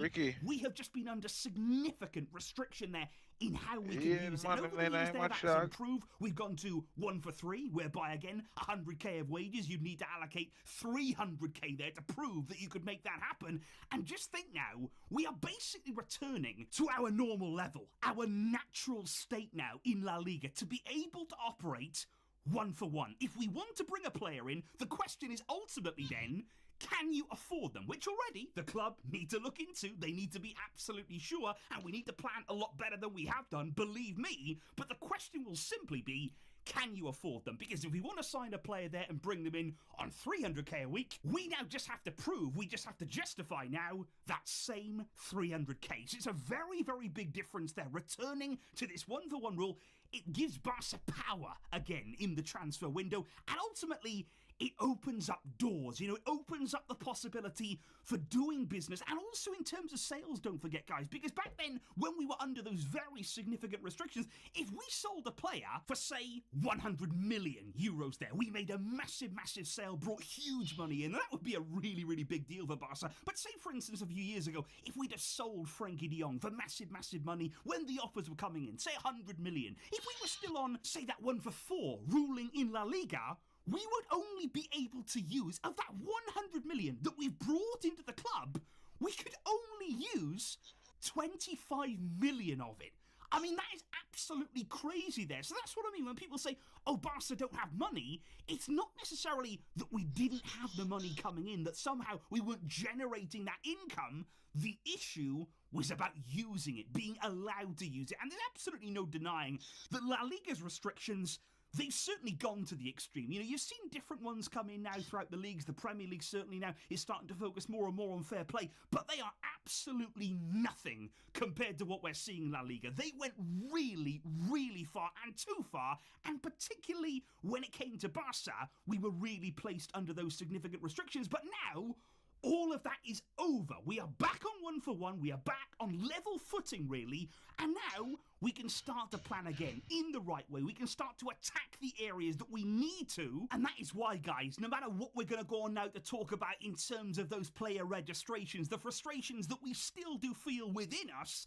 Ricky. we have just been under significant restriction there in how we can use it. man, And over man, the years I there, watch that's that. improved. We've gone to 1 for 3, whereby, again, 100k of wages, you'd need to allocate 300k there to prove that you could make that happen. And just think now, we are basically returning to our normal level, our natural state now in La Liga, to be able to operate 1 for 1. If we want to bring a player in, the question is ultimately then, can you afford them? Which already the club need to look into. They need to be absolutely sure, and we need to plan a lot better than we have done, believe me. But the question will simply be, can you afford them? Because if we want to sign a player there and bring them in on 300k a week, we now just have to prove, we just have to justify now that same 300k. So it's a very, very big difference there. Returning to this 1 for 1 rule, it gives Barca power again in the transfer window, and ultimately it opens up doors, it opens up the possibility for doing business, and also in terms of sales, don't forget, guys, because back then, when we were under those very significant restrictions, if we sold a player for, say, 100 million euros there, we made a massive, massive sale, brought huge money in, and that would be a really, really big deal for Barca. But say, for instance, a few years ago, if we'd have sold Frenkie de Jong for massive, massive money when the offers were coming in, say 100 million, if we were still on, say, that 1 for 4 ruling in La Liga, we would only be able to use, of that 100 million that we've brought into the club, we could only use 25 million of it. I mean, that is absolutely crazy there. So that's what I mean when people say, oh, Barca don't have money. It's not necessarily that we didn't have the money coming in, that somehow we weren't generating that income. The issue was about using it, being allowed to use it. And there's absolutely no denying that La Liga's restrictions, they've certainly gone to the extreme. You've seen different ones come in now throughout the leagues. The Premier League certainly now is starting to focus more and more on fair play, but they are absolutely nothing compared to what we're seeing in La Liga. They went really, really far, and too far, and particularly when it came to Barca, we were really placed under those significant restrictions. But now, all of that is over. We are back on 1 for 1. We are back on level footing, really. And now we can start to plan again in the right way. We can start to attack the areas that we need to. And that is why, guys, no matter what we're going to go on now to talk about in terms of those player registrations, the frustrations that we still do feel within us,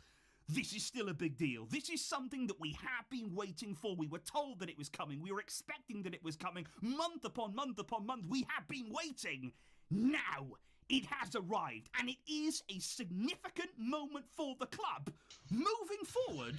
this is still a big deal. This is something that we have been waiting for. We were told that it was coming. We were expecting that it was coming. Month upon month upon month, we have been waiting. Now it has arrived, and it is a significant moment for the club moving forward,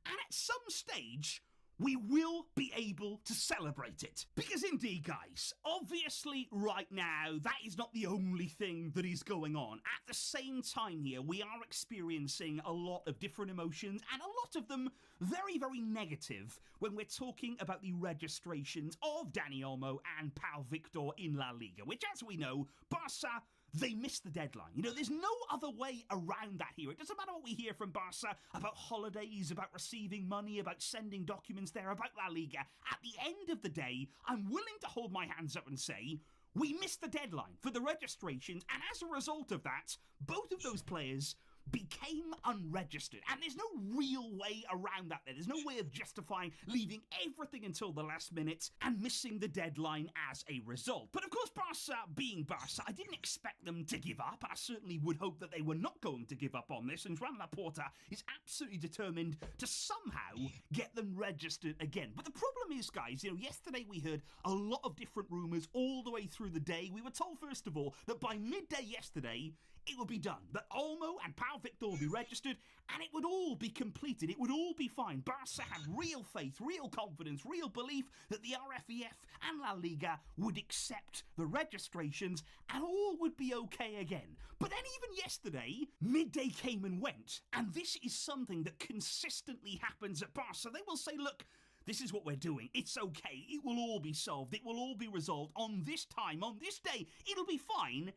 and at some stage we will be able to celebrate it. Because indeed, guys, obviously right now, that is not the only thing that is going on. At the same time here, we are experiencing a lot of different emotions, and a lot of them very, very negative when we're talking about the registrations of Dani Olmo and Pau Victor in La Liga, which, as we know, Barca, they missed the deadline. There's no other way around that here. It doesn't matter what we hear from Barca about holidays, about receiving money, about sending documents there, about La Liga. At the end of the day, I'm willing to hold my hands up and say, we missed the deadline for the registrations, and as a result of that, both of those players became unregistered, and there's no real way around that. There's no way of justifying leaving everything until the last minute and missing the deadline as a result. But of course, Barca being Barca, I didn't expect them to give up. I certainly would hope that they were not going to give up on this, and Joan Laporta is absolutely determined to somehow get them registered again. But the problem is, guys, yesterday we heard a lot of different rumours all the way through the day. We were told, first of all, that by midday yesterday, it would be done, that Olmo and Pau Victor would be registered, and it would all be completed. It would all be fine. Barca had real faith, real confidence, real belief that the RFEF and La Liga would accept the registrations, and all would be okay again. But then even yesterday, midday came and went, and this is something that consistently happens at Barca. They will say, look, this is what we're doing. It's okay. It will all be solved. It will all be resolved on this time, on this day. It'll be fine.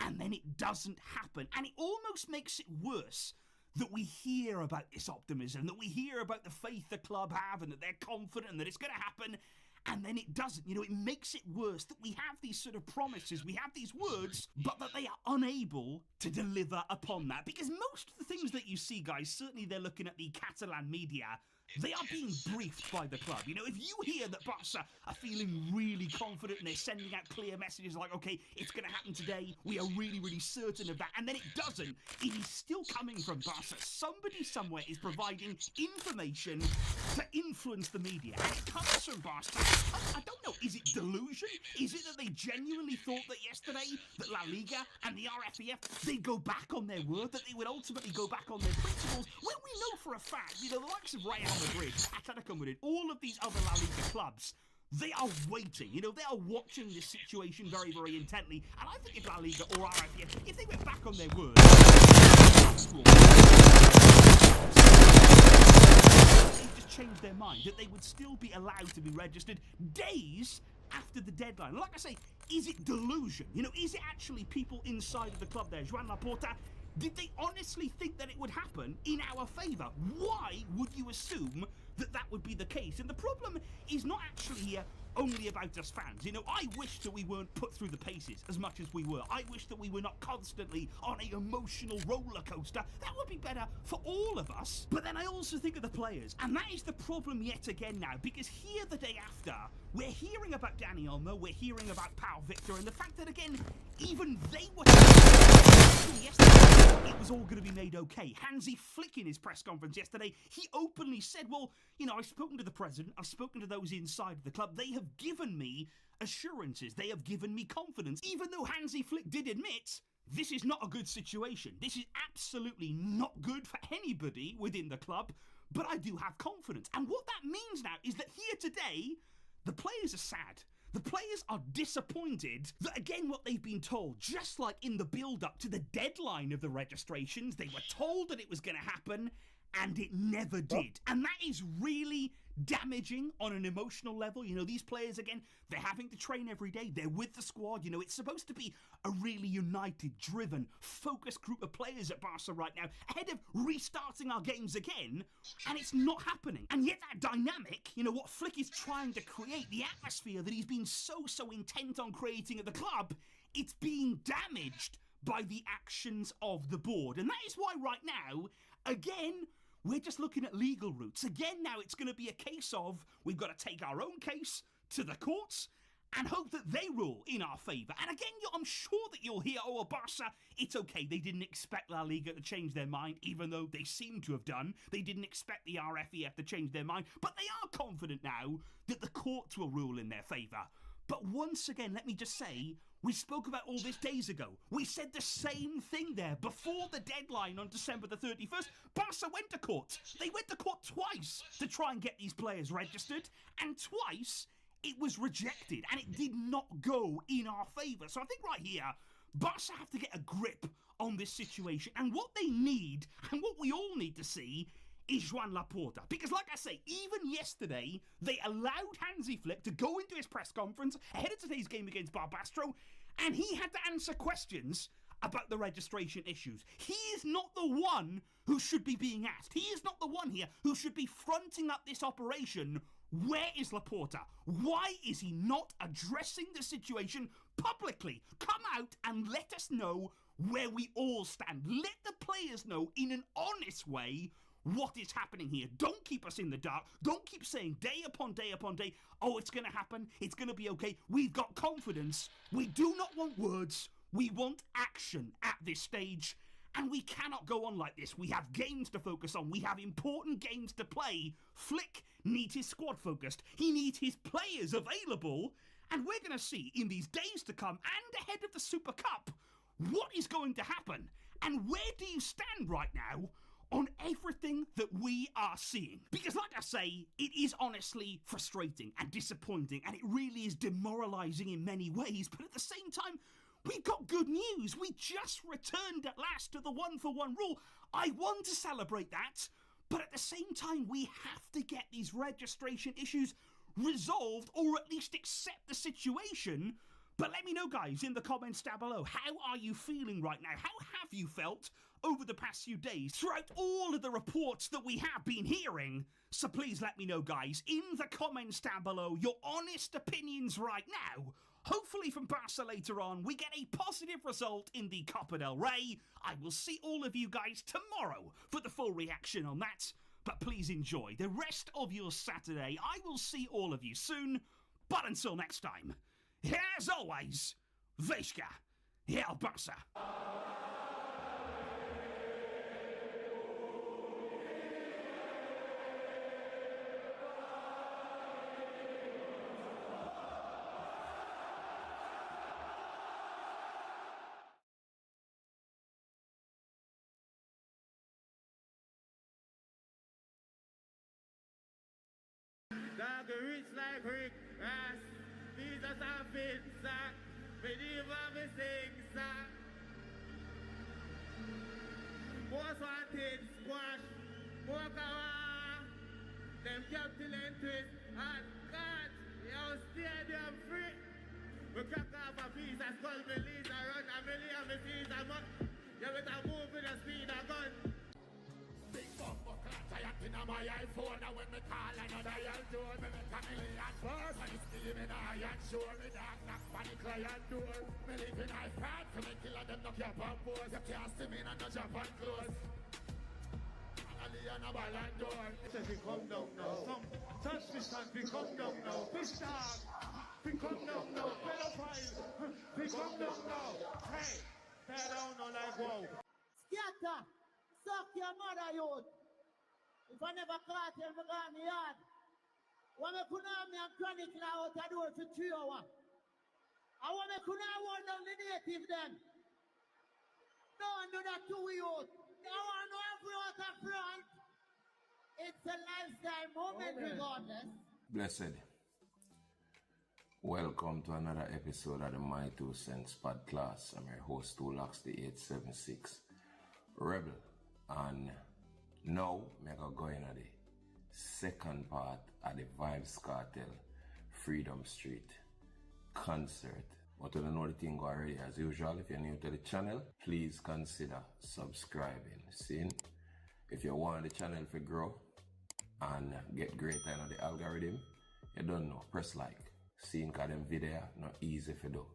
And then it doesn't happen. And it almost makes it worse that we hear about this optimism, that we hear about the faith the club have and that they're confident and that it's going to happen. And then it doesn't. It makes it worse that we have these sort of promises, we have these words, but that they are unable to deliver upon that. Because most of the things that you see, guys, certainly they're looking at the Catalan media, They are being briefed by the club. You know, if you hear that Barca are feeling really confident and they're sending out clear messages like, okay, it's going to happen today, we are really, really certain of that, and then it doesn't, it is still coming from Barca. Somebody somewhere is providing information to influence the media, and it comes from Barca. I don't know, is it delusion? Is it that they genuinely thought that yesterday that La Liga and the RFEF, they'd go back on their word, that they would ultimately go back on their principles, when we know for a fact, you know, the likes of Real Madrid, Atletico Madrid, all of these other La Liga clubs, they are waiting, you know, they are watching this situation very, very intently, and I think if La Liga or RFEF, if they went back on their word, they just changed their mind, that they would still be allowed to be registered days after the deadline. Like I say, is it delusion? You know, is it actually people inside of the club there, Joan Laporta? Did they honestly think that it would happen in our favour? Why would you assume that that would be the case? And the problem is not actually only about us fans. You know, I wish that we weren't put through the paces as much as we were. I wish that we were not constantly on an emotional roller coaster. That would be better for all of us. But then I also think of the players, and that is the problem yet again now, because here the day after, we're hearing about Dani Olmo, we're hearing about Pau Victor, and the fact that again, even they were yesterday, it was all going to be made okay. Hansi Flick in his press conference yesterday, he openly said, well, you know, I've spoken to the president, I've spoken to those inside of the club, they have given me assurances, they have given me confidence, even though Hansi Flick did admit this is not a good situation. This is absolutely not good for anybody within the club, but I do have confidence. And what that means now is that here today, the players are sad. The players are disappointed that, again, what they've been told, just like in the build-up to the deadline of the registrations, they were told that it was going to happen, and it never did. And that is really damaging on an emotional level. You know, these players, again, they're having to train every day. They're with the squad. You know, it's supposed to be a really united, driven, focused group of players at Barca right now, ahead of restarting our games again, and it's not happening. And yet that dynamic, you know, what Flick is trying to create, the atmosphere that he's been so intent on creating at the club, it's being damaged by the actions of the board. And that is why right now, again, we're just looking at legal routes. Again, now it's going to be a case of we've got to take our own case to the courts and hope that they rule in our favour. And again, I'm sure that you'll hear, oh, Barca, it's okay. They didn't expect La Liga to change their mind, even though they seem to have done. They didn't expect the RFEF to change their mind. But they are confident now that the courts will rule in their favour. But once again, let me just say, we spoke about all this days ago. We said the same thing there before the deadline on December the 31st. Barca went to court. They went to court twice to try and get these players registered, and twice it was rejected, and it did not go in our favour. So I think right here, Barca have to get a grip on this situation, and what they need, and what we all need to see, is Joan Laporta. Because like I say, even yesterday, they allowed Hansi Flick to go into his press conference ahead of today's game against Barbastro, and he had to answer questions about the registration issues. He is not the one who should be being asked. He is not the one here who should be fronting up this operation. Where is Laporta? Why is he not addressing the situation publicly? Come out and let us know where we all stand. Let the players know in an honest way what is happening here. Don't keep us in the dark. Don't keep saying day upon day upon day, oh, it's going to happen, it's going to be okay. We've got confidence. We do not want words. We want action at this stage. And we cannot go on like this. We have games to focus on. We have important games to play. Flick needs his squad focused. He needs his players available. And we're going to see in these days to come and ahead of the Super Cup what is going to happen. And where do you stand right now on everything that we are seeing? Because like I say, it is honestly frustrating and disappointing, and it really is demoralising in many ways, but at the same time, we've got good news. We just returned at last to the 1-for-1 rule. I want to celebrate that, but at the same time, we have to get these registration issues resolved, or at least accept the situation. But let me know, guys, in the comments down below, how are you feeling right now? How have you felt over the past few days throughout all of the reports that we have been hearing? So please let me know, guys, in the comments down below, your honest opinions right now. Hopefully from Barca later on, we get a positive result in the Copa del Rey. I will see all of you guys tomorrow for the full reaction on that. But please enjoy the rest of your Saturday. I will see all of you soon, but until next time, as always, Vishka Yelbasa. Dog rich like Rick Ross. Jesus and fit, sir. Believe what me sing, sir. Most wanted squash. More kawa. Them captain and twist. And God, yo, stadium free. We crack off a piece of skull, me leads a run. A million me sees a month. You better move with the speed of gun. Big bumbo clock giant in my iPhone. And when me call another y'all door, me make a million first. And it's giving iron sure me dog knock on the client door. Me live in high fight for me killer them knock your pump pose. You can't see me and no jump on close. Ali and a ballon door. Says we come down now. Some touch fish and we come down now. Fish dog. We come down now. Pedophile. We come down now. Hey. Tear down now like wow. Scatter. Suck your mother, youth. If I never caught you, I'm going to yard. When I couldn't have me and chronicle out the door for 3 hours. I want to couldn't have one down the native then. Don't do that to youth. I want to have you out of front. It's a lifestyle moment regardless. Blessed. Welcome to another episode of the My 2 Cents podcast. I'm your host, Tulax, the 876 Rebel. And now, I'm going to go into the second part of the Vibes Cartel Freedom Street concert. But you don't know the thing already. As usual, if you're new to the channel, please consider subscribing. See? If you want the channel to grow and get greater in the algorithm, you don't know, press like. Seeing them video, not easy to do.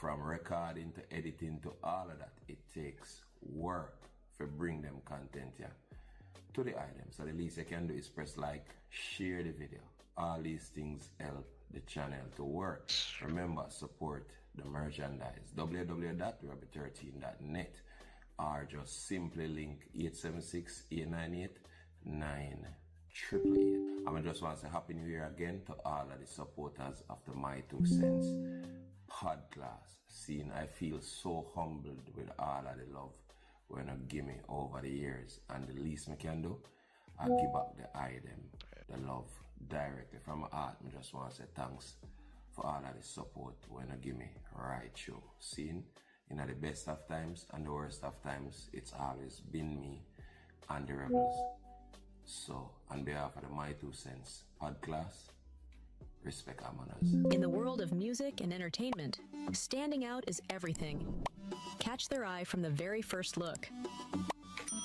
From recording to editing to all of that, it takes work to bring them content here to the item. So the least you can do is press like, share the video. All these things help the channel to work. Remember, support the merchandise. www.rabbit13.net or just simply link 876-898-9888. I just want to say Happy New Year again to all of the supporters of the My 2 Cents podcast. Seeing I feel so humbled with all of the love when I give me over the years, and the least I can do, I give back the item, the love directly from my heart. I just want to say thanks for all of the support when I give me right show. Seeing in the best of times and the worst of times, it's always been me and the rebels. So, on behalf of the My 2 Cents podcast, respect our manners. In the world of music and entertainment, standing out is everything. Catch their eye from the very first look.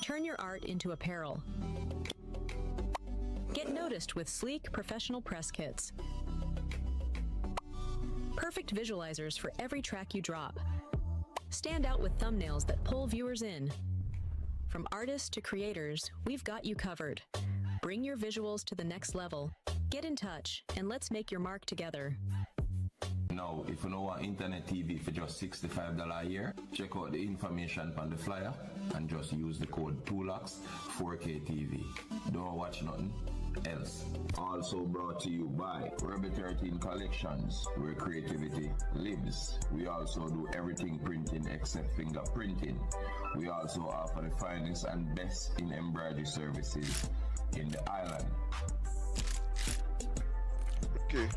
Turn your art into apparel. Get noticed with sleek professional press kits. Perfect visualizers for every track you drop. Stand out with thumbnails that pull viewers in. From artists to creators, we've got you covered. Bring your visuals to the next level. Get in touch, and let's make your mark together. Now, if you know want internet TV for just $65 a year, check out the information on the flyer and just use the code TULAX 4K TV. Don't watch nothing else. Also brought to you by Rebel 13 Collections, where creativity lives. We also do everything printing except fingerprinting. We also offer the finest and best in embroidery services in the island. Okay.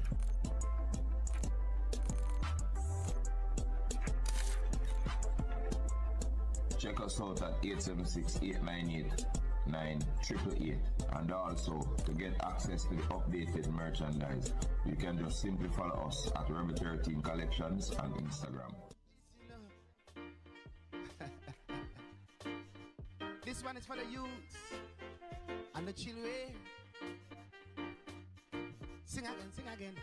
Check us out at 876-898-9888. And also, to get access to the updated merchandise, you can just simply follow us at Rebel 13 Collections on Instagram. This one is for the youths and the children. Sing again.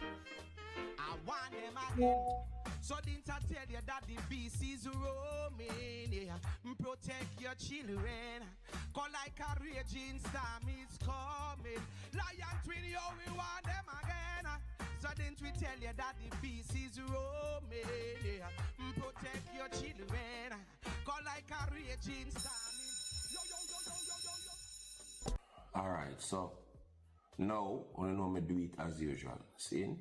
I want them again. So didn't I tell you that the beast is roaming? Yeah. Protect your children. Go like a raging storm is coming. Lion twin, yo, we want them again. So didn't we tell you that the beast is roaming? Protect your children. Go like a raging storm. Yo, yo, yo, yo, yo, yo, yo. Alright, so now I know me do it as usual. See? I'm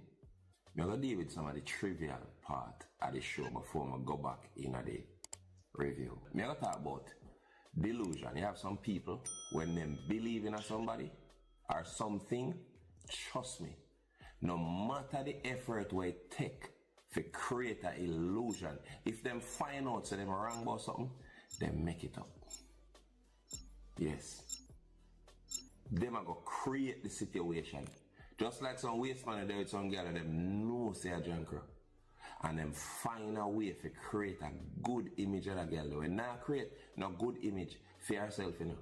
gonna deal with some of the trivial part of the show before I go back in a day review. I'm gonna talk about delusion. You have some people, when they believe in somebody or something, trust me, no matter the effort we take to create an illusion, if them find out so them wrong about something, they make it up. Yes. Them are going to create the situation. Just like some waste man there with some girl and them know say a drunk. And them find a way to create a good image of that girl. When now create no good image for yourself, you know.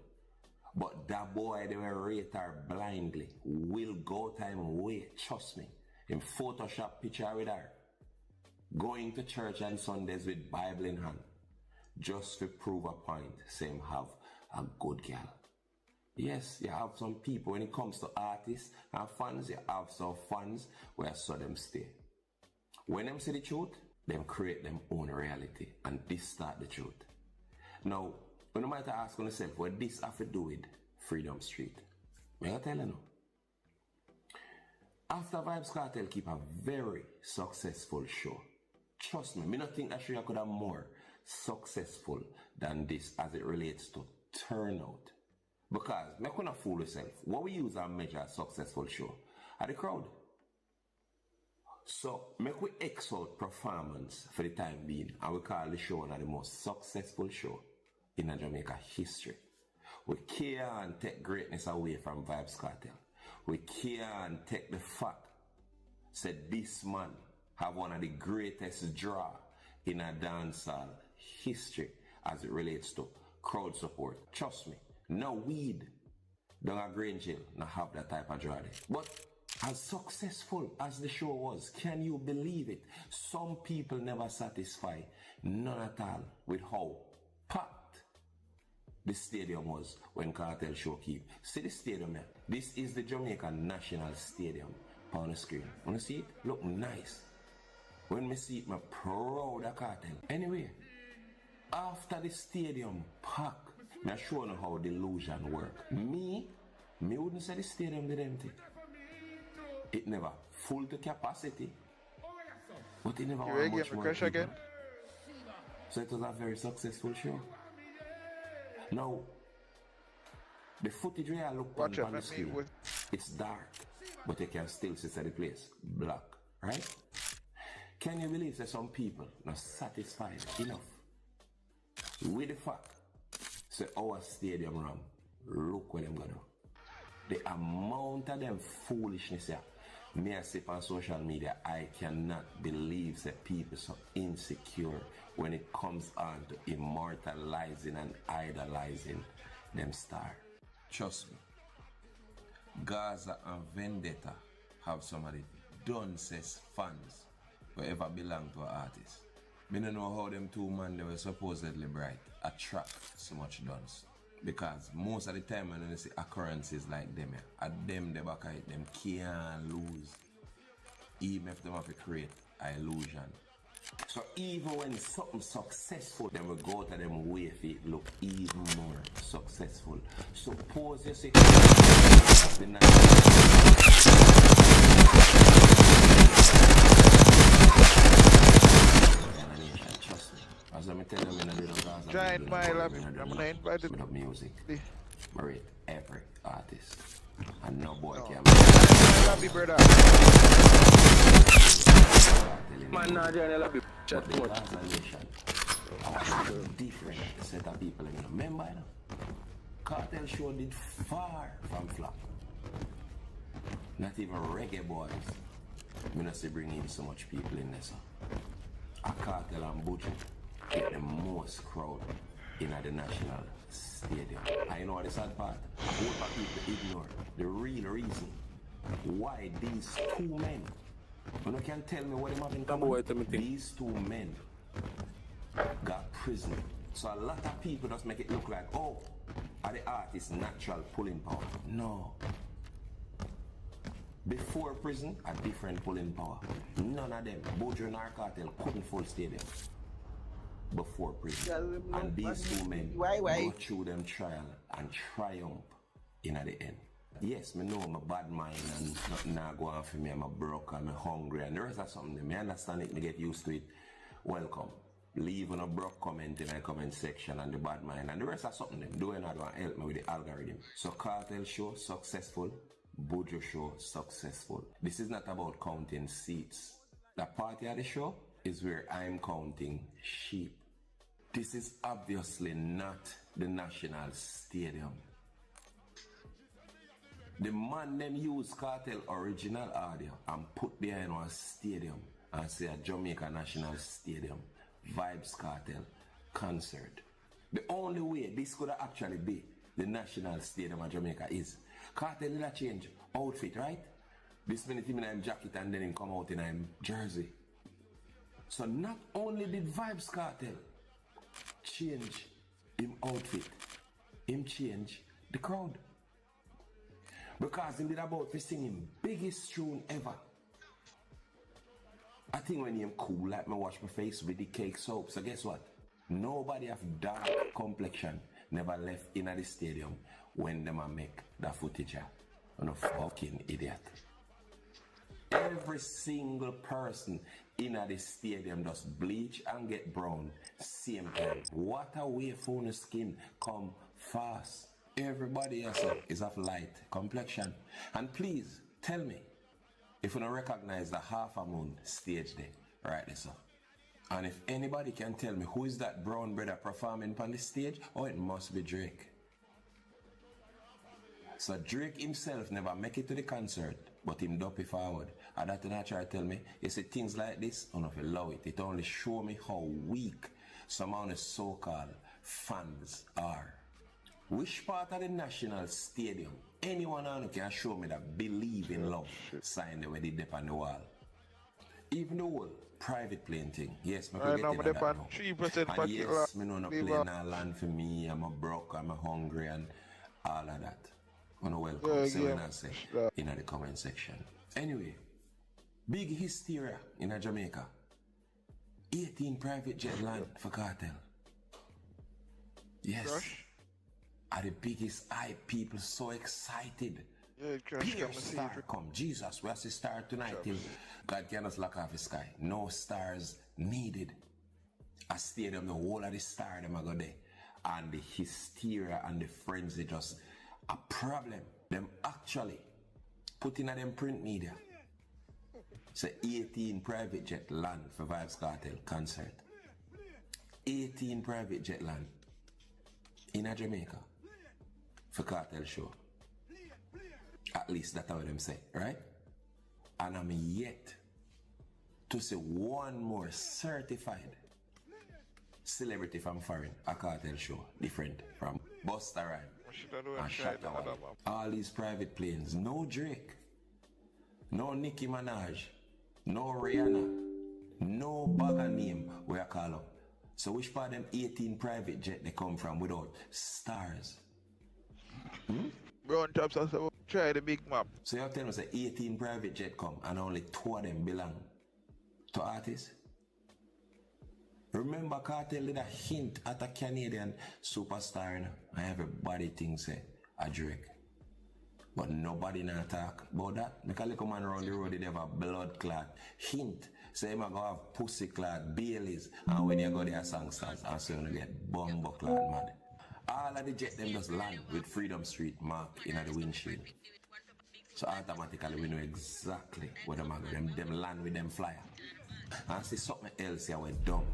But that boy they will rate her blindly. Will go time and wait, trust me. In Photoshop picture with her. Going to church on Sundays with Bible in hand. Just to prove a point, same have a good girl. Yes, you have some people when it comes to artists and fans, you have some fans where I saw them stay. When them say the truth, them create them own reality and distort the truth. Now, when you might ask yourself what this have to do with Freedom Street, may I tell you now? After Vybz Kartel keep a very successful show. Trust me, I don't think that show could have more successful than this as it relates to turnout. Because, I couldn't fool yourself. What we use and measure a successful show are the crowd. So, make we X out performance for the time being, and we call the show one of the most successful show in Jamaica history. We can't take greatness away from Vybz Kartel. We can't take the fact that this man have one of the greatest draw in a dancehall history as it relates to crowd support. Trust me, no weed, don't a grain jail, not have that type of draw there. But as successful as the show was, can you believe it? Some people never satisfy, none at all, with how packed the stadium was when Kartel show keep. See the stadium there? This is the Jamaica National Stadium on the screen. Wanna see it? Look nice. When me see it, I'm proud of Kartel. Anyway, after the stadium packed, I'm showing you how delusion work. Me wouldn't say the stadium did empty. It never full to capacity, but it never was much more people. Again? So it was a very successful show. Now, the footage where I look on the screen, it's dark, but you can still see the place black, right? Can you believe that some people not satisfied enough with the fact that our stadium ram, look what them gonna do. The amount of them foolishness here, me I say on social media, I cannot believe that people so insecure when it comes on to immortalizing and idolizing them star. Trust me, Gaza and Vendetta have some of the duncest fans who ever belong to an artist. I don't know how them two men they were supposedly bright attract so much dunce. Because most of the time when you see occurrences like them, at them the back of it, them can't lose. Even if they have to create an illusion. So even when something successful, then we go to them way if it look even more successful. Suppose you see trust me. As I'm telling you, Giant Mile, I'm gonna invite it. With music, I rate every artist, and no boy can. I love you, brother. Man, no, I love you. But the Gaza nation, a different set of people. Remember, Kartel show did far from flop. Not even reggae boys. I not see bring in so much people in this. A Kartel and Buju get the most crowd in the national stadium. I know the sad part. What people ignore the real reason why these two men. You can tell me what they have in common. These two men got prison. So a lot of people just make it look like, oh, Are the artist's natural pulling power? No. Before prison, a different pulling power. None of them, Buju nor Cartel, couldn't full stadium before prison. And these two men go through them trial and triumph in the end. Yes, me know I'm a bad mind and nothing not go on for me. I'm a broke, I'm hungry, and the rest of something. Me understand it, me get used to it. Welcome. Leave on a broke comment in the comment section and the bad mind, and the rest of something. Them doing that one help me with the algorithm. So Cartel show successful, Buju show successful. This is not about counting seats. The party of the show is where I'm counting sheep. This is obviously not the National Stadium. The man them use Cartel original audio and put behind one stadium and say a Jamaica National Stadium Vibes Cartel concert. The only way this could actually be the National Stadium of Jamaica is Cartel did a change outfit, right? This minute him in him jacket and then him come out in him jersey. So not only did Vibes Cartel change him outfit, him change the crowd. Because he did about to sing him biggest tune ever. I think when him cool, like me wash my face with the cake soap. So guess what? Nobody of dark complexion never left in the stadium when them a make that footage. I'm a fucking idiot. Every single person in the stadium does bleach and get brown same time. What a way for the skin come fast. Everybody else is of light complexion. And please tell me if you don't recognize the half a moon stage there, right there, sir. And if anybody can tell me who is that brown brother performing on the stage, oh, it must be Drake. So Drake himself never make it to the concert, but him dopey forward. And that not try to tell me, you see things like this, I don't allow it. It only show me how weak some of the so-called fans are. Which part of the National Stadium anyone on can show me that believe in love sign the way they dip on the wall? Even the whole private plane thing. Yes, I could get in that now. 3% and yes, me know no plane not land for me. I'm a broke, I'm a hungry and all of that. I know welcome. See what I say in the comment section. Anyway, big hysteria in Jamaica. 18 private jet land for Cartel. Yes. Gosh. Are the biggest hype, people so excited. Pure star come. Jesus, we have to star tonight till God can us lock off the sky. No stars needed. A stadium, the whole of the star them are go there. And the hysteria and the frenzy just a problem. Them actually putting at them print media. So 18 private jet land for Vibes Cartel concert. 18 private jet land in Jamaica for Cartel show. At least that's what them say, right? And I'm yet to see one more certified celebrity from foreign, a Cartel show, different from Busta Rhymes and Shatta Wale. All these private planes, no Drake, no Nicki Minaj, no Rihanna, no bugger name where I call up. So which part of them 18 private jet they come from without stars? Brown Chops also try the big map. So you're telling me say 18 private jet come and only 2 of them belong to artists? Remember Cartel did a hint at a Canadian superstar, you know? And everybody thinks a Drake. But nobody not talk about that. Make a little man around the road, they have a blood clot hint. So you might go have pussy clot, Baileys, and when you go there songsters, and so you get bumbo clot mad. All of the jet them just land with Freedom Street mark in the windshield. So automatically we know exactly where them are going. Them land with them flyer. And see something else here went dumb.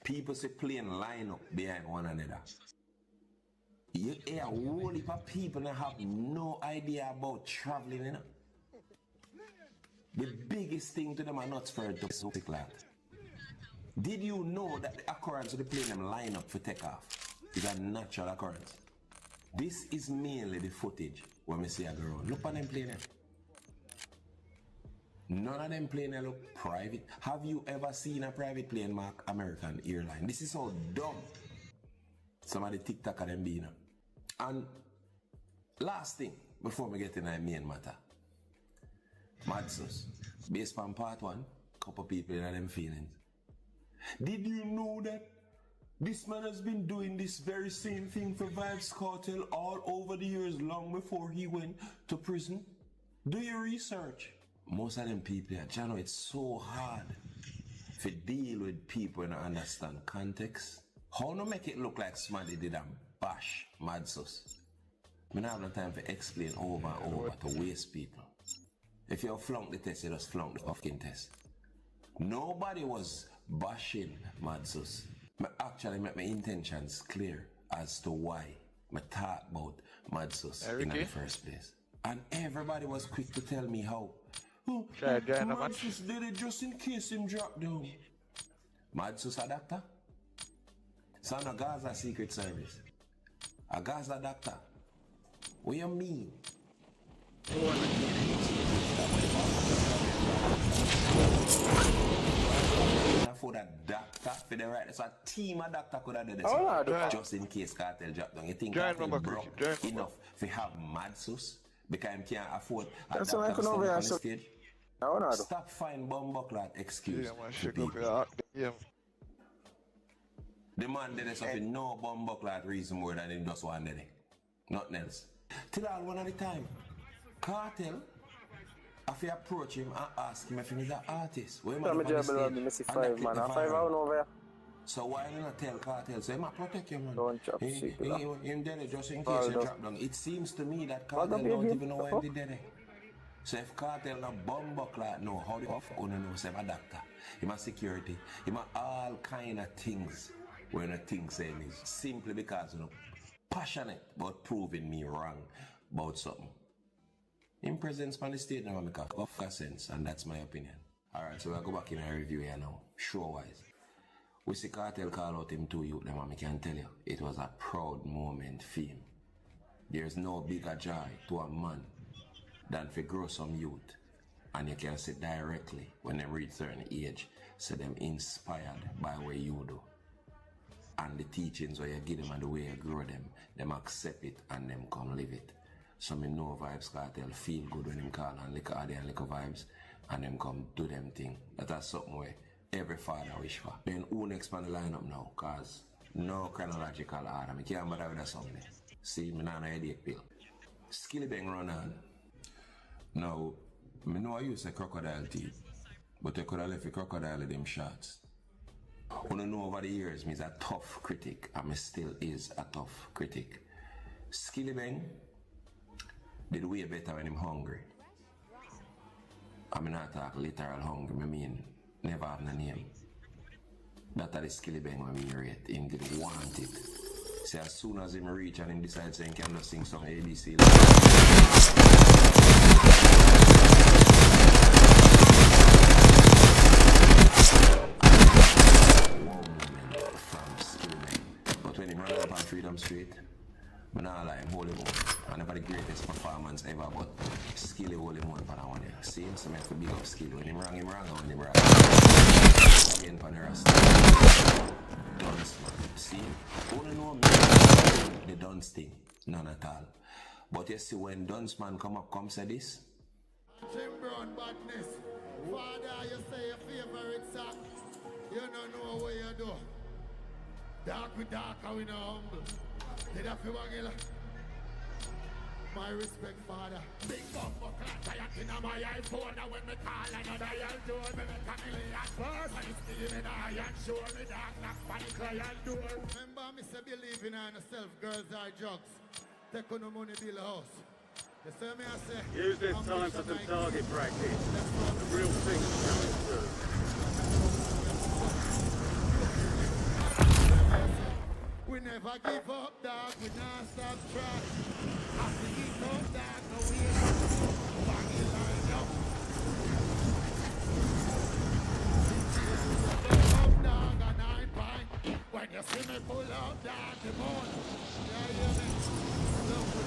People say plane line up behind one another. You hear a whole heap of people that have no idea about traveling, you know. The biggest thing to them are not for the pussy clot. Did you know that the occurrence of the plane them line up for takeoff is a natural occurrence? This is mainly the footage when we see a girl. Look at them plane. None of them plane look private. Have you ever seen a private plane mark American airline? This is so dumb. Some of the TikTok and them being. And last thing, before we get in the main matter. Madsus, based on part 1, couple people in them feelings. Did you know that this man has been doing this very same thing for Vybz Kartel all over the years, long before he went to prison? Do your research. Most of them people, you know, it's so hard to deal with people and understand context. How no make it look like somebody did a bash Madsus? I don't have no time to explain over and over to waste people. If you flunk the test, you just flunk the fucking test. Nobody was bashing Madsus. I actually make my intentions clear as to why I talk about Madsus in the first place. And everybody was quick to tell me how. Oh, Madsus did it just in case him drop down. Madsus a doctor? Son of Gaza Secret Service. A Gaza doctor. What you mean? For that doctor, for the right, so a team of doctor could have done this just in case Kartel drop down. You think Kartel broke enough to have Madsus because he can't afford a doctor to stand on the stage? Stop finding bumbuckler excuse to people. The man did something no bumbuckler reason more than him just one day. Nothing else. Till all one at a time. Kartel, if you approach him and ask him if he's an artist, where am I so why you not tell Kartel? So he might protect you, man. Don't chop shit. Him dead just in case you drop down. It seems to me that Kartel don't even know why he did it. So if Kartel not bumbuckler, no, how the fuck gonna know say a doctor? Him a security. Him a all kind of things when a thing saying is simply because you know passionate about proving me wrong about something. In presence on the state now make a sense, and that's my opinion. Alright, so we'll go back in our review here now, show-wise. We see Kartel call out him to you, then I can tell you, it was a proud moment for him. There's no bigger joy to a man than to grow some youth, and you can see directly when they reach certain age, so them inspired by what you do. And the teachings where you give them and the way you grow them accept it and them come live it. So me know Vybz Kartel feel good when them call and lick Addy and lick Vybz and them come do them thing. That's something where every father wish for. Then who next on the lineup now? Cause no chronological order. I can't bother with that something. See, me not a headache pill. Skilly Bang run on. Now, me know I use a crocodile teeth, but I could have left a crocodile in them shots. I don't know over the years, me's a tough critic, and me still is a tough critic. Skilly Bang did way better when I'm hungry. I mean not talk literal hungry, I mean never have no name. That's the Skilly Bang when me rate, him did want it. See, as soon as him reach and him decides he can just sing some ABC. When he run up on Freedom Street, I don't like him hold him on. I never the greatest performance ever, but Skilly hold him on for that one. See him, so I have to big up Skilly. When him wrong, and when him right. Again, for the rest. Dunce, man. See him? Only know me, the Dunce thing. None at all. But you see, when Dunce man come say this. Jim Brown badness. Father, you say your favorite song. You don't know what you do. Dark with dark, and we no humble. Did I feel wangela? My respect, Father. Big bumbo class, I am in my iPhone. And when me call another young door, me make a million first. And it's still in a iron show, me dark knock panic lion door. Remember me say believing in yourself, girls are drugs. Take on the money, build a house. You see me, I say. Use this time for some target practice. The real thing's coming through. We never give up, dog. We not stop track. After we give up, dog, no we ain't back in line up. Up, dog, a 9 pint. When you see me pull out, dog, the moon. Yeah, you hear me? Look for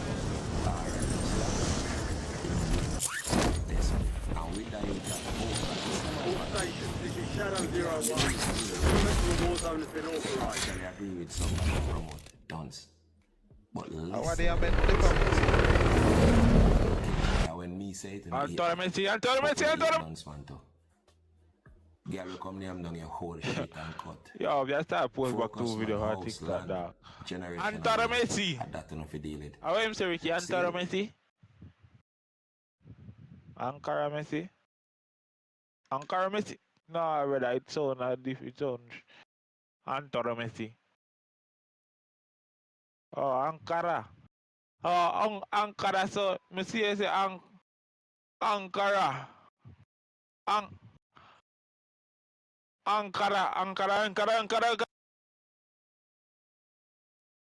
this. And with that, you All stations, this is Shadow 01. The Warzone has been authorised. I agree with somebody promote dance. But What listen. they are meant to come? Now when me say it, Antonio Messi. dance man too. Girl, you come near him down your whole shit and cut. Yo, just start post back Focus to video man, on house, TikTok, land, dog. generation. Antonio Messi. And that enough to deal with. How am I Ricky? Antonio See? Messi? Ankara Messi? Ankara Messi? No, brother, it's on it's on Antonio Messi. Oh, Ankara. Oh, Ankara, so Messi say Ankara. Ankara.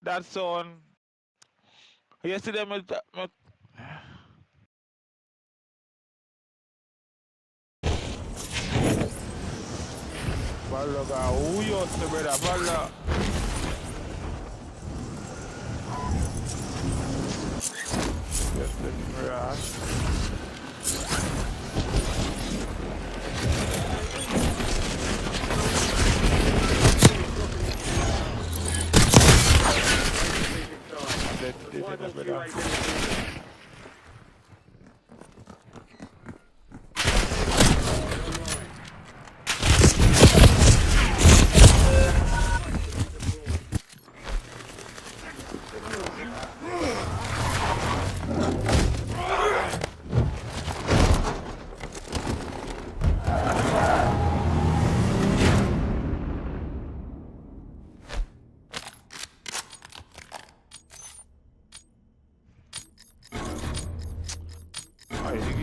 That's on. Yesterday, Balaga, uyos, brother, bala.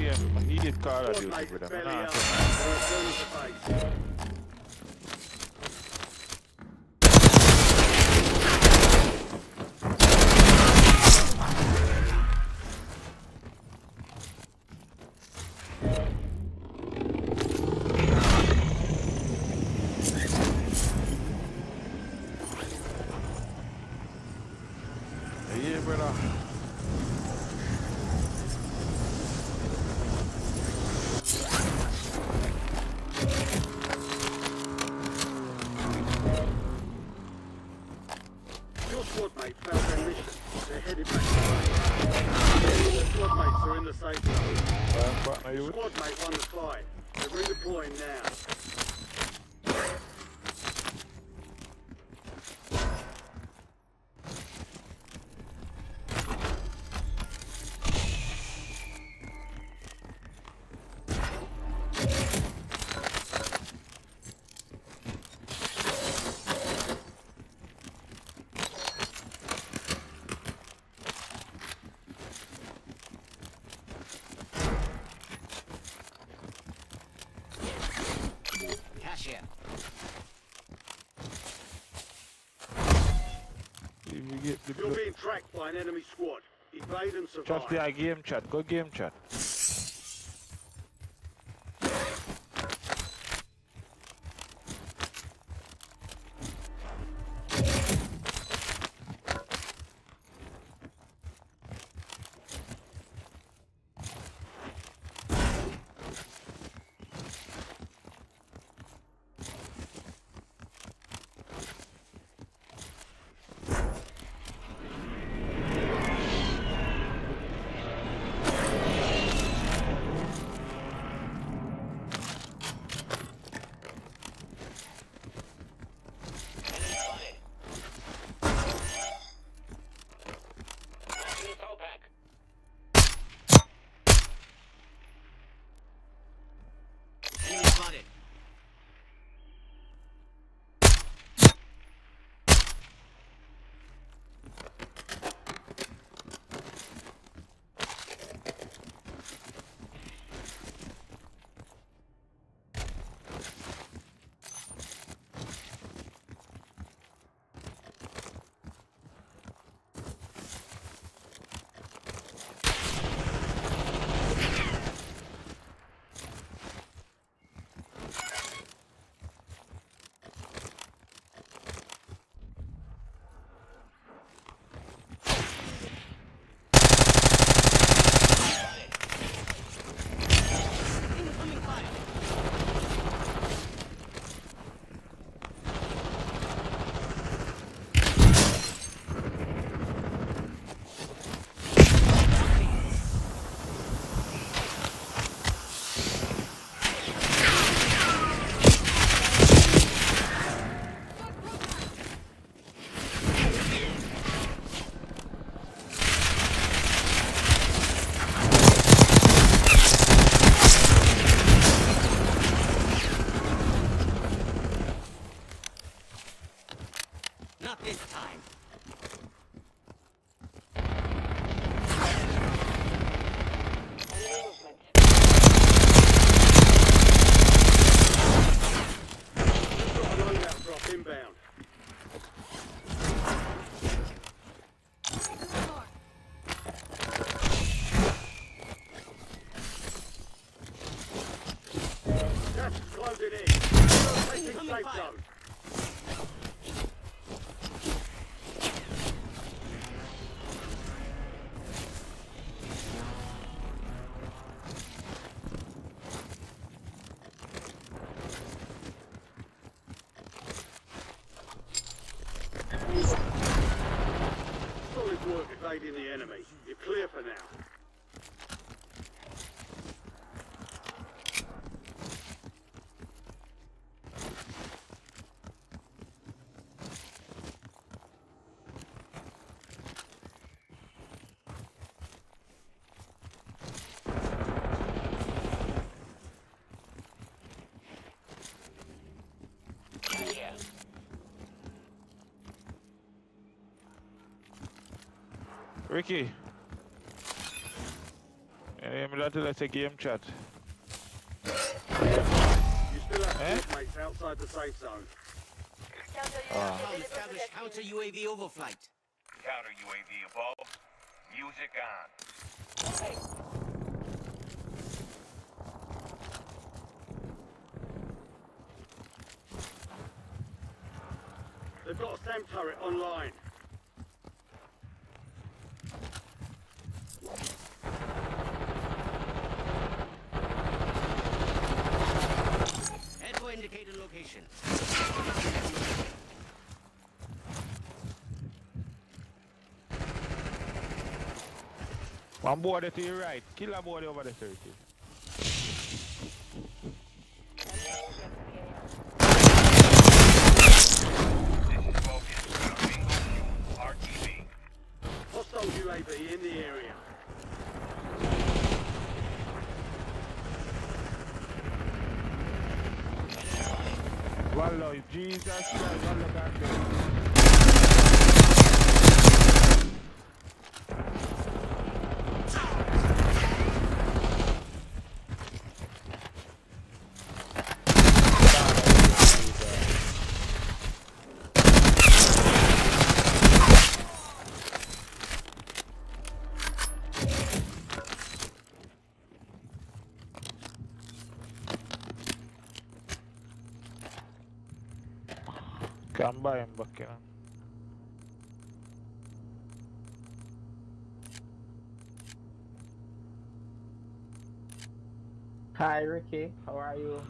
Yes, he did Call of Duty with him. Yeah, brother. Your squad mate failed their mission. They're headed back to base. Their squad mates are in the safe zone. Squad mate won the fight. They're redeploying now. You're being tracked by an enemy squad. Evade and survive. Just the game chat. Go game chat. evading the enemy. You're clear for now. Ricky. Let's a game chat. You still have teammates outside the safe zone. Establish counter UAV overflight. Counter UAV above. Music on. They've got a SAM turret online. Head for indicated location. One board to your right. Kill a board over the 30. Hostile UAV in the area. Wallah, Jesus Christ, wallah, God. Come by him back, you know. Hi Ricky, how are you?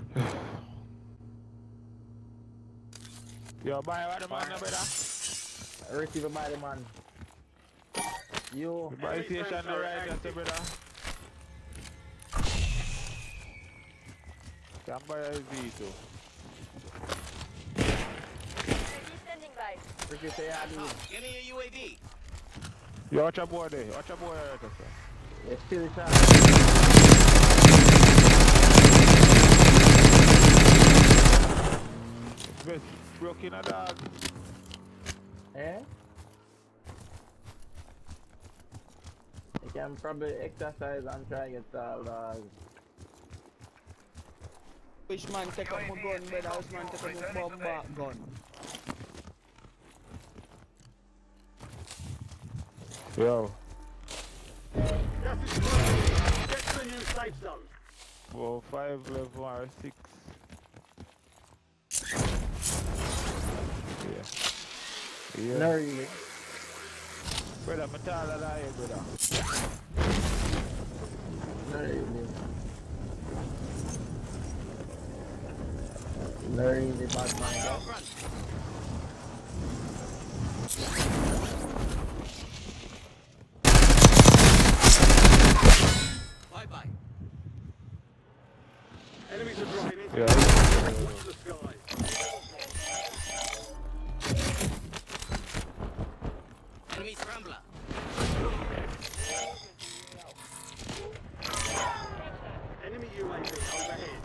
Yo, buy what the man, brother? Receive by the man. You. The buy station the right, that's the brother. Come by a V2. Ricky, say hi, dude. Give me a UAV. Yo, watch your boy there. Watch your boy right there, sir. It's still shot. Best broken a dog. Eh? You can probably exercise and try to get all dog. Which man take up my gun, brother? Which man take up my bomb back gun? Yo. Gas is closing. Get to the new safe zone. 4, 5, level 1, 6. Yeah. No, really. Brother, I'm taller than you, brother. No, really. No, really bad man. Bye-bye. Enemies are dropping into Yeah. Watch the skies. Enemy scrambler. Enemy UAV overhead.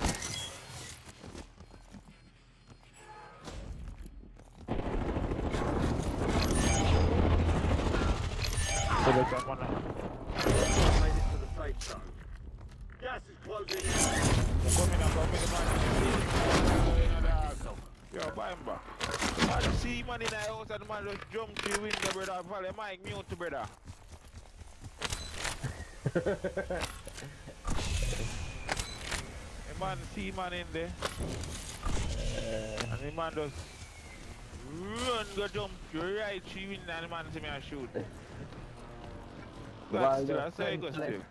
So they come on now. Made it to the safe zone. Gas is closing in. Come in, man. Yo, buy him back. Man, see man in the house and the man just jump to the window, brother. Probably mic mute, brother. The man see man in there. And the man just run, go jump right to the window and the man see me and shoot. That's still, I say go still.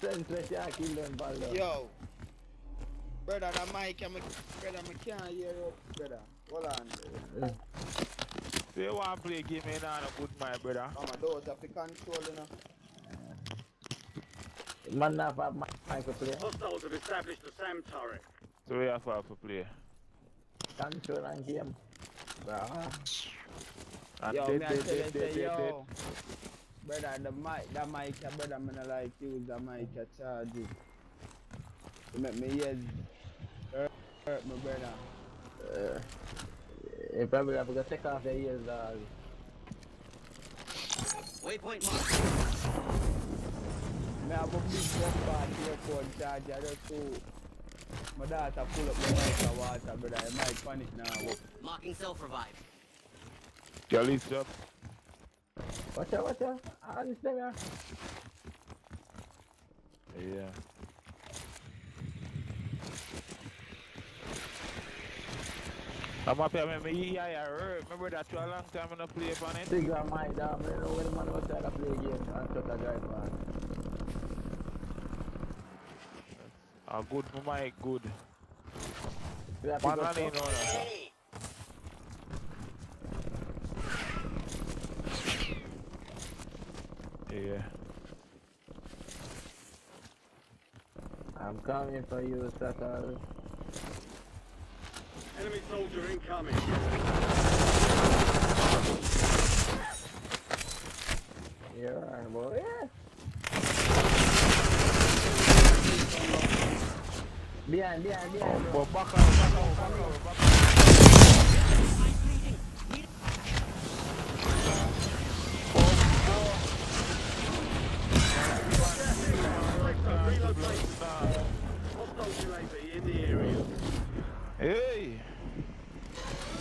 Senseless, yeah, kill them, Baldo. Yo. Brother, the mic, brother, I can't hear you, brother. Hold on. Do you want to play a game in on a good my brother? I'm a dose of the control, you know. Man, not have my to play. Hostiles have established a SAM turret. So we have to play. Control and game. And Yo, dead, me I dead, tell you, dead, say, dead, dead. yo. Brother, that mic, brother, I'm not like use the mic, I charge it. You make me ears hurt my brother. You probably have to take off your ears, dog. Waypoint marked. Me have a big bumper earphone charger just so my daughter pull up the mic of water, brother. I might panic now. Marking self-revive. Jolly's up. Watch out. I understand, yeah. Yeah. I'm up here, remember, remember that you a long time in a play upon it? Figure out my dog, I don't know when the man outside to play a game and shut a drive, man. Good for my good. We have Man, to go I need no Yeah. I'm coming for you, Satal. Enemy soldier incoming. Yeah, boy. Yeah. Behind, bro. Back out. Hostiles UAV in the area. Hey!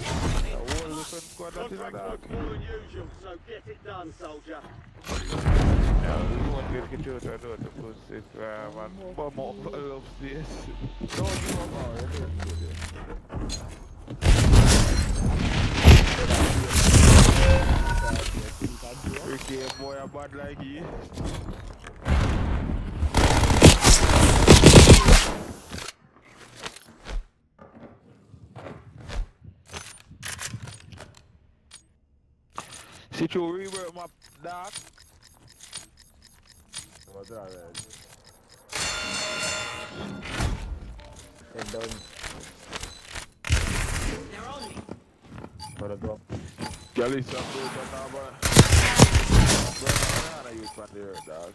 The whole different squad that is a Contract dog. was more than usual, so get it done, soldier. Yeah, we won't get you to do it because it's man. But more love this. No, you know about it. Ricky, a boy, a bad like you. See you rework my dog. What's that, man? Head down. They're on me. For the drop. Gally, some good now, but you can do it, dog.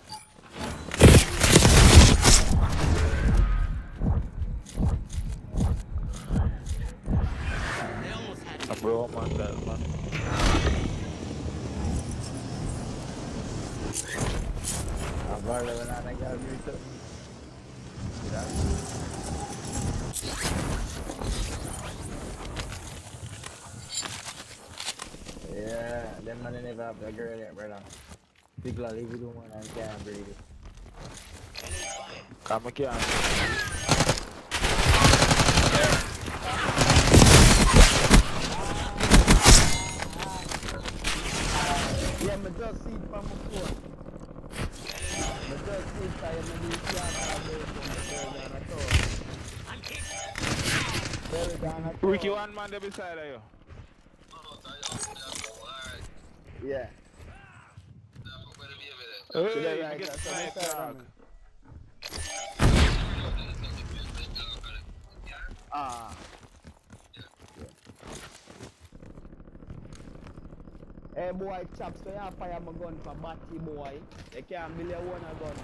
They almost had me. A bro, man, that man. I'm probably when I got me too. Yeah, them man never have a girl yet, brother. People are living with one and can't breathe it. Come again. Yeah, I just see it from my phone. I just see it from my phone. Ricky, one man there beside of you. Yeah. Hey, Right, get that's sniped, what I dog. Ah. Hey boy, chaps, so you fire my gun for Batty boy. You can't build your own gun.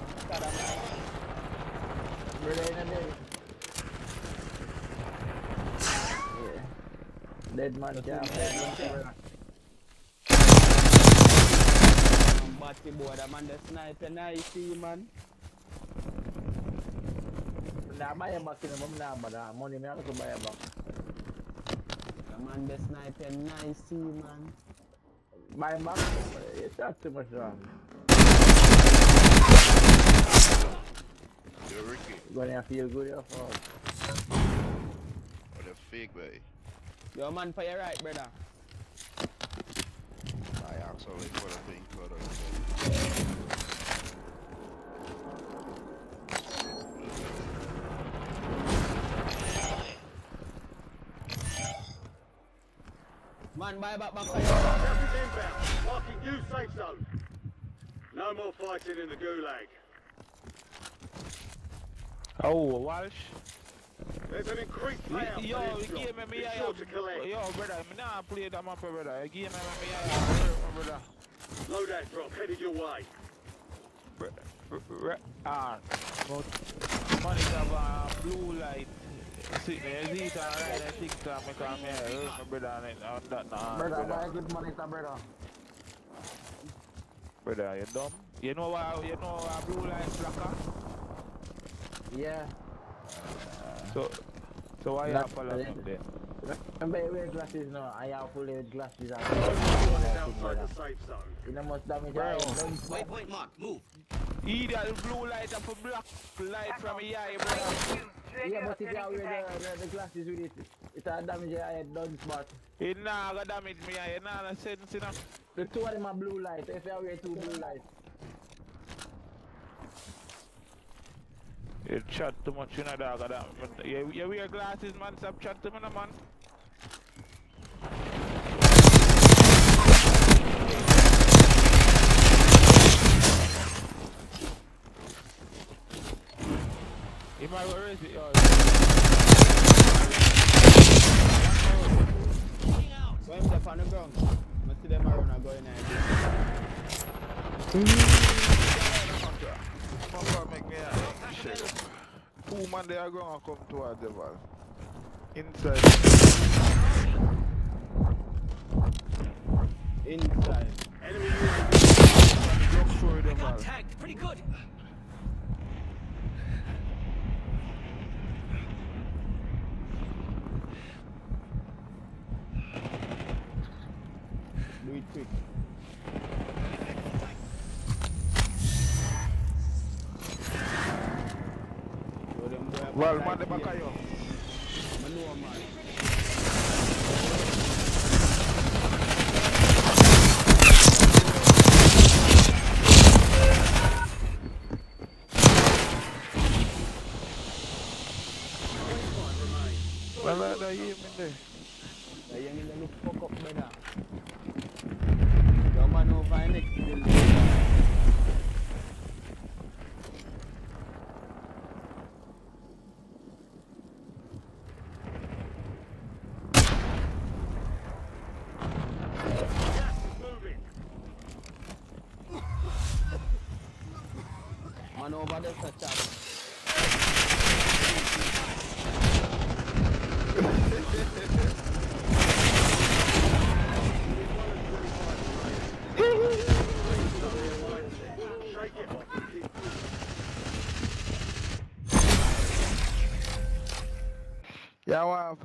Brother, in a day. Yeah. Dead man can't fire. Batty boy, that man the sniper nice, see man. Nah, buy a back in the mum now, but money me have to buy a back. The man the sniper nice, see man. Buy a back, it's not too much wrong. Yo, Ricky. You're gonna feel good yourself. What a fake, baby. Yo man, for your right, brother. I actually for the pink photo. Man, buy back. Traffic inbound. Marking new safe zone. No more fighting in the gulag. Oh, Walsh. There's an increased payout Yo, for this give job. me Be sure to collect. Yo, brother, I nah play that map, brother. Give me brother. Loadout drop headed your way. Money have blue light. See me, is it alright? I think so. I come here, my brother, on that now. Brother, buy good monitor, brother. Brother, you dumb? You know why blue light blacker? Yeah. So why you follow me then? Remember you wear glasses now, I have full with glasses and Outside the safe zone. you know much damage. Waypoint marked. Move. Either blue light or black light from your eye, brother. Yeah, but if you wear the glasses with it, it's a damage your eye done spot. It nah gonna damage me eye, it nah no sense enough. The two of them are blue light, if you wear two blue lights. You chat too much, you know, dog. You wear glasses, man. Stop chat to me, no, man. If I were it, yo. When I'm up on the ground, I see them around and going Make me shit. Two man they are going to come towards the wall. Inside. Inside. Enemy Look through the wall. Tagged. Pretty good. Do it quick. Well, man, the back of you. I know, man. Well, I hear me there. The young in the look fuck up, brother. Your man over next building. Man over there, chap. Yeah, what?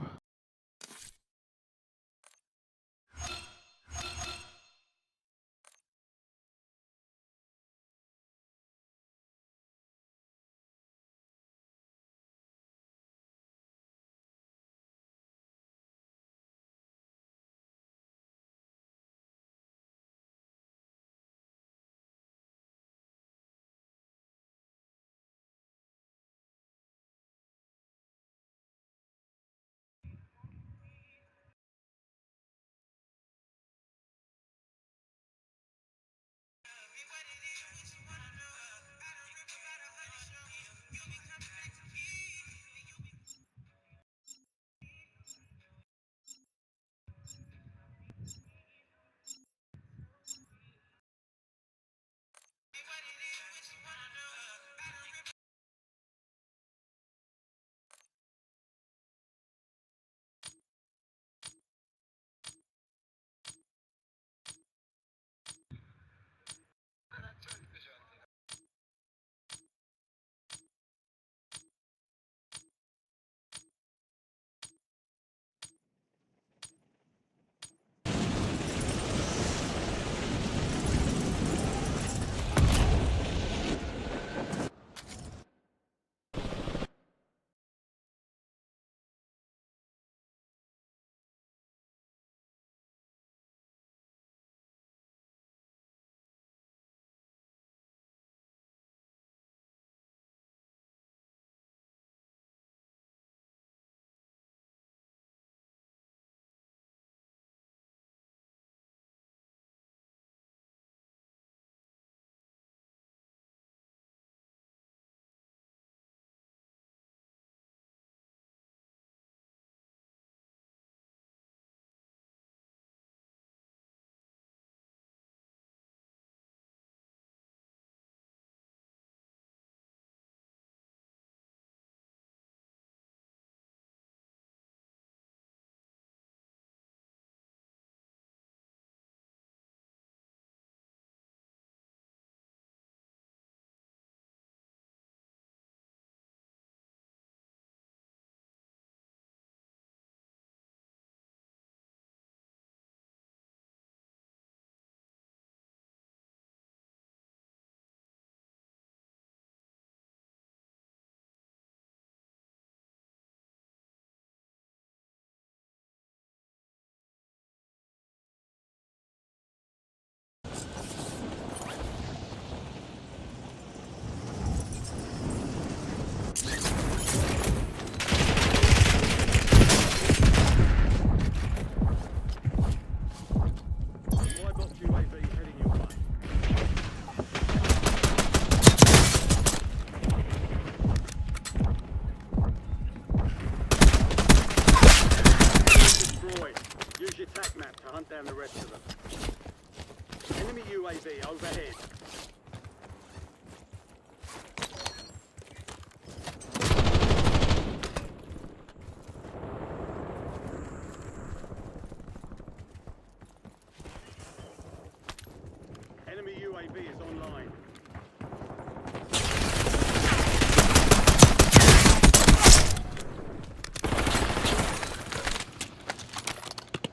online.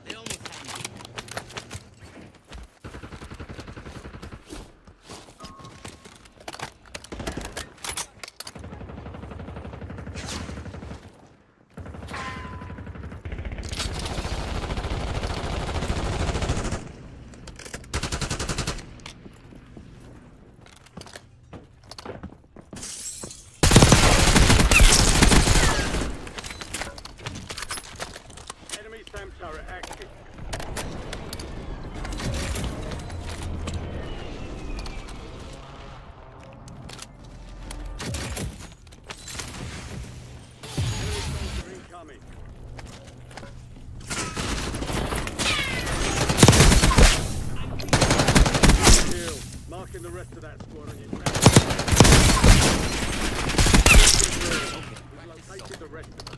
They almost had me. Enemy SAM turret active. Enemy soldier incoming. Kill. Marking the rest of that squad on your map. We've located the rest of them.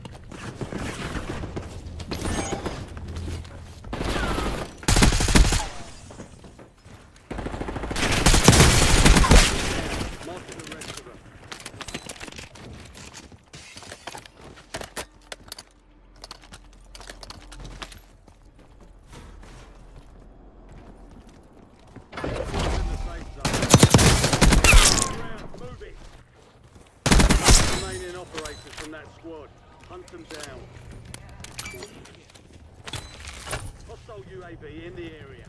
Marking the rest of them. In the safe zone. Ground, move it. Remaining operators from that squad. Hunt them down. Hostile UAV in the area.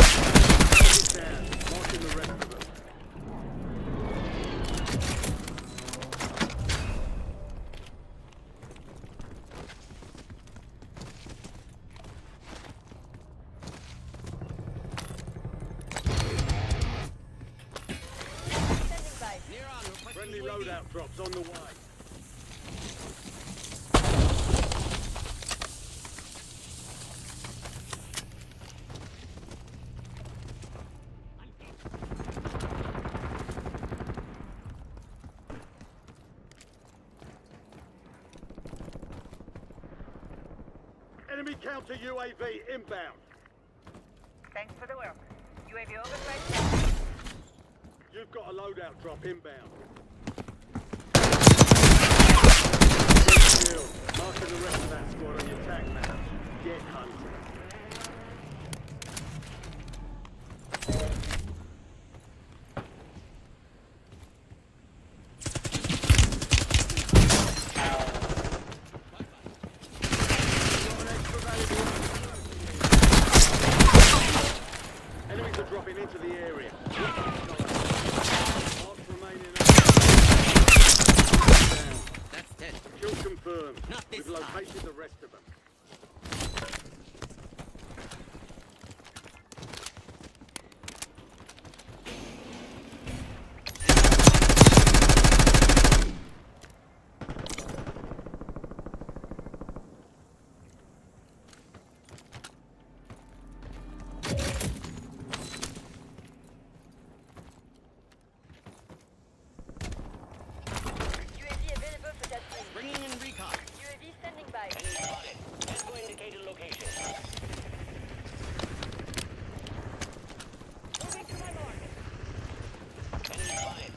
Target down. Marking the rest of them. Near on, requesting Friendly UAV. loadout drops on the way. Enemy counter UAV inbound. Thanks for the work. UAV oversight. You've got a loadout drop inbound. Kill. Marking the rest of that squad on your attack map. Get hunting. Enemies are dropping into the area. Marks remaining down. That's dead. Kill confirmed. Not this We've time. located the rest of them. UAV available for that thing. Bringing in recon. UAV standing by. Enemy spotted. Tango indicated location. Moving to my mark. Enemy spotted.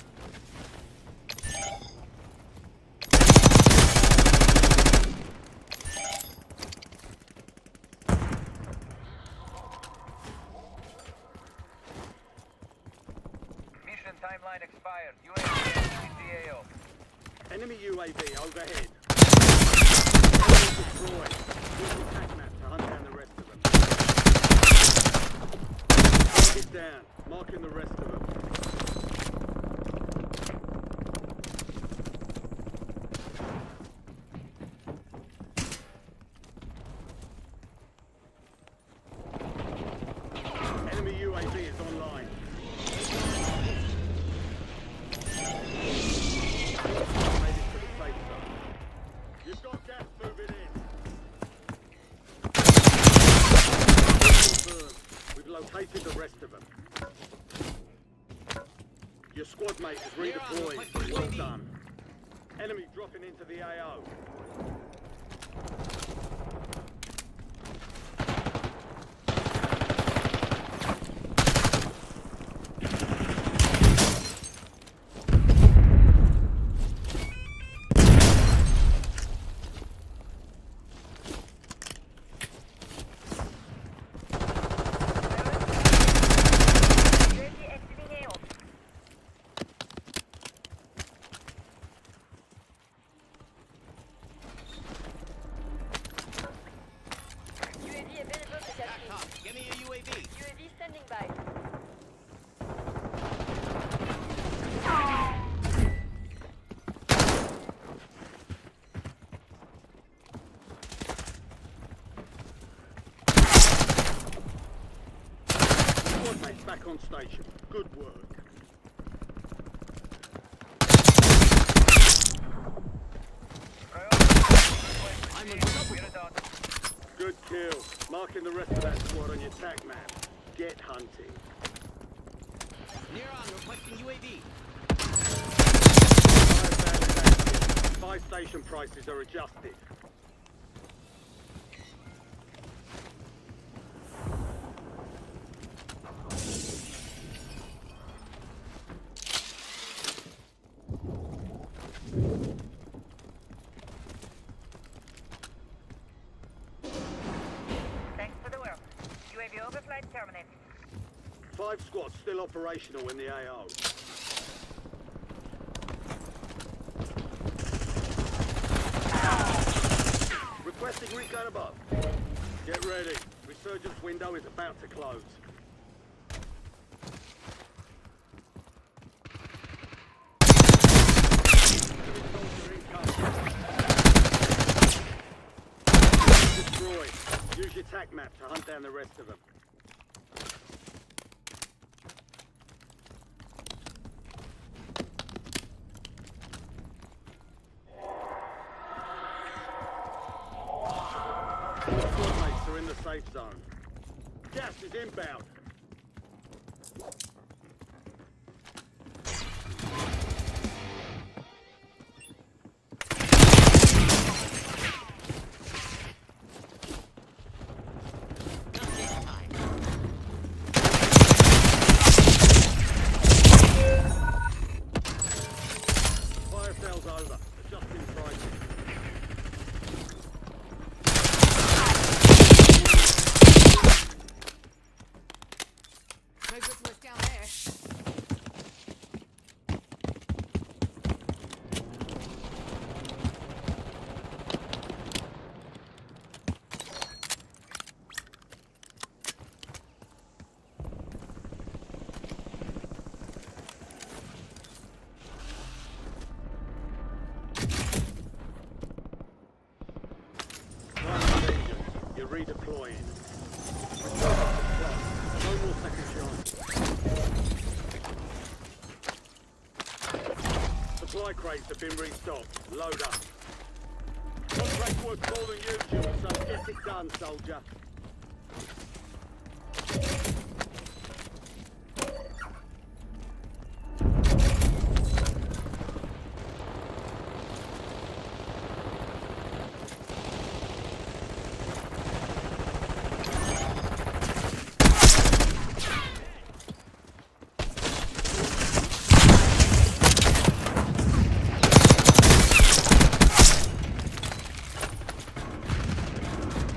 Mission timeline expired. UAV entering the AO. Enemy UAV overhead. Enemy destroyed. Use the attack map to hunt down the rest of them. Target down. Marking the rest of them. Enemy UAV is online. Made it to the safe zone. You've got gas moving in. Confirmed. We've located the rest of them. Your squad mate is redeployed. Well done. Enemy dropping into the AO. Give me a UAV. UAV standing by. Squad mates back on station. Good work. Good kill. Marking the rest of that squad on your tac map. Get hunting. Near on, requesting UAV. 5 station prices are adjusted. Thanks for the work. UAV overflight terminated. 5 squads still operational in the AO. Requesting recon above. Get ready. Resurgence window is about to close. Destroyed. Use your tac map to hunt down the rest of them. Squad mates are in the safe zone. Gas is inbound. Fire sales over. Adjusting pricing. No good to us down there. You're redeploying. No more second chance. Supply crates have been restocked. Load up. Contract worth more than usual, so get it done, soldier.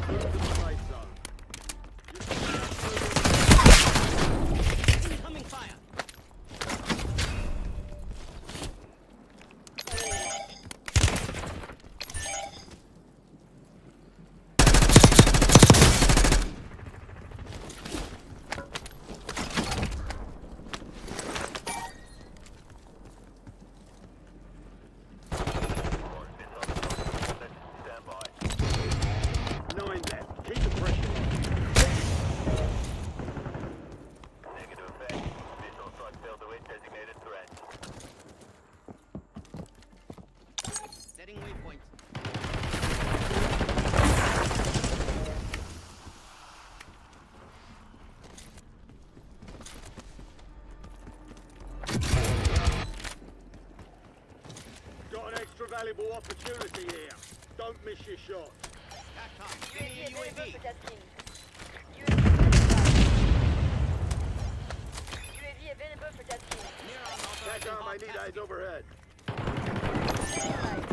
Move to the safe zone. valuable opportunity here. Don't miss your shot. Give me a UAV. UAV available for testing. That arm I need eyes overhead. Standing by.